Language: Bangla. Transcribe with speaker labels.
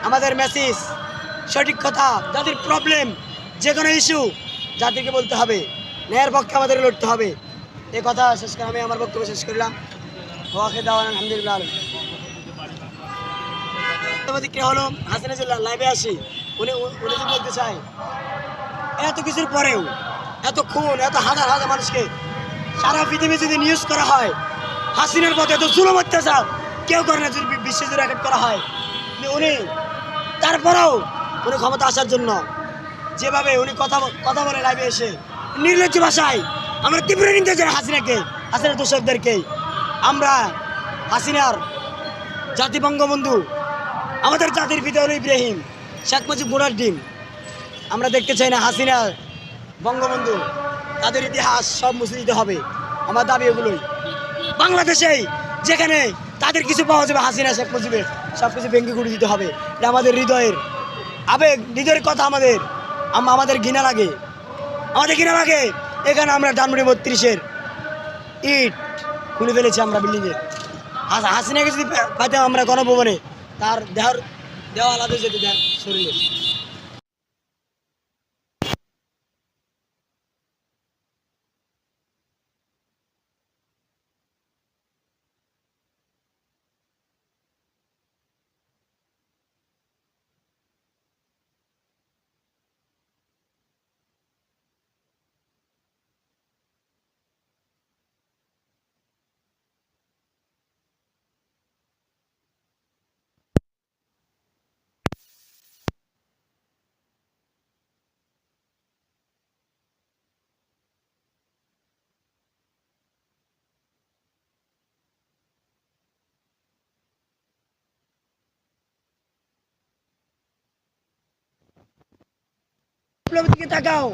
Speaker 1: আমাদের মেসেজ, সঠিক কথা, যাদের প্রবলেম, যে কোনো ইস্যু জাতিকে বলতে হবে, ন্যায়ের পক্ষে আমাদের লড়তে হবে। এই কথা শেষ করে আমি আমার বক্তব্য শেষ করলাম। ওয়াকে দাওয়ান আলহামদুলিল্লাহ। প্রতিক্রিয়া হলো হাসিনা যে লাইভে আসি, উনি উনি যে বলতে চাই, এত কিছুর পরেও, এত খুন, এত হাজার হাজার মানুষকে সারা পৃথিবী যদি নিউজ করা হয়, হাসিনার পথে এত জুলুম অত্যাচার কেউ করে না, যদি বিশ্বে জুড়ে রেকর্ড করা হয়। উনি তারপরেও উনি ক্ষমতা আসার জন্য যেভাবে উনি কথা বলে লাইভে এসে নির্লজ্জ ভাষায়, আমরা তীব্র নিন্দা জানাই হাসিনাকে, হাসিনার দোষকদেরকে। আমরা হাসিনার জাতি বঙ্গবন্ধু, আমাদের জাতির পিতা হল ইব্রাহিম, শেখ মুজিব ঘোড়ার ডিম। আমরা দেখতে চাই না হাসিনা বঙ্গবন্ধু তাদের ইতিহাস সব মুছে দিতে হবে। আমার দাবি এগুলোই, বাংলাদেশেই যেখানে তাদের কিছু পাওয়া যাবে হাসিনা শেখ মুজিবের সব কিছু ভেঙে গুড়ে দিতে হবে। এটা আমাদের হৃদয়ের আবেগ, হৃদয়ের কথা। আমাদের ঘৃণা লাগে, আমাদের ঘৃণা লাগে। এখানে আমরা ধানমন্ডি 32-এর ইট খুলে ফেলেছি আমরা বিল্ডিংয়ের। হাসিনাকে যদি পাইতাম আমরা গণভবনে, তার দেওয়া আলাদা যেতে দেয় শরীরে। দিকে তাকাও।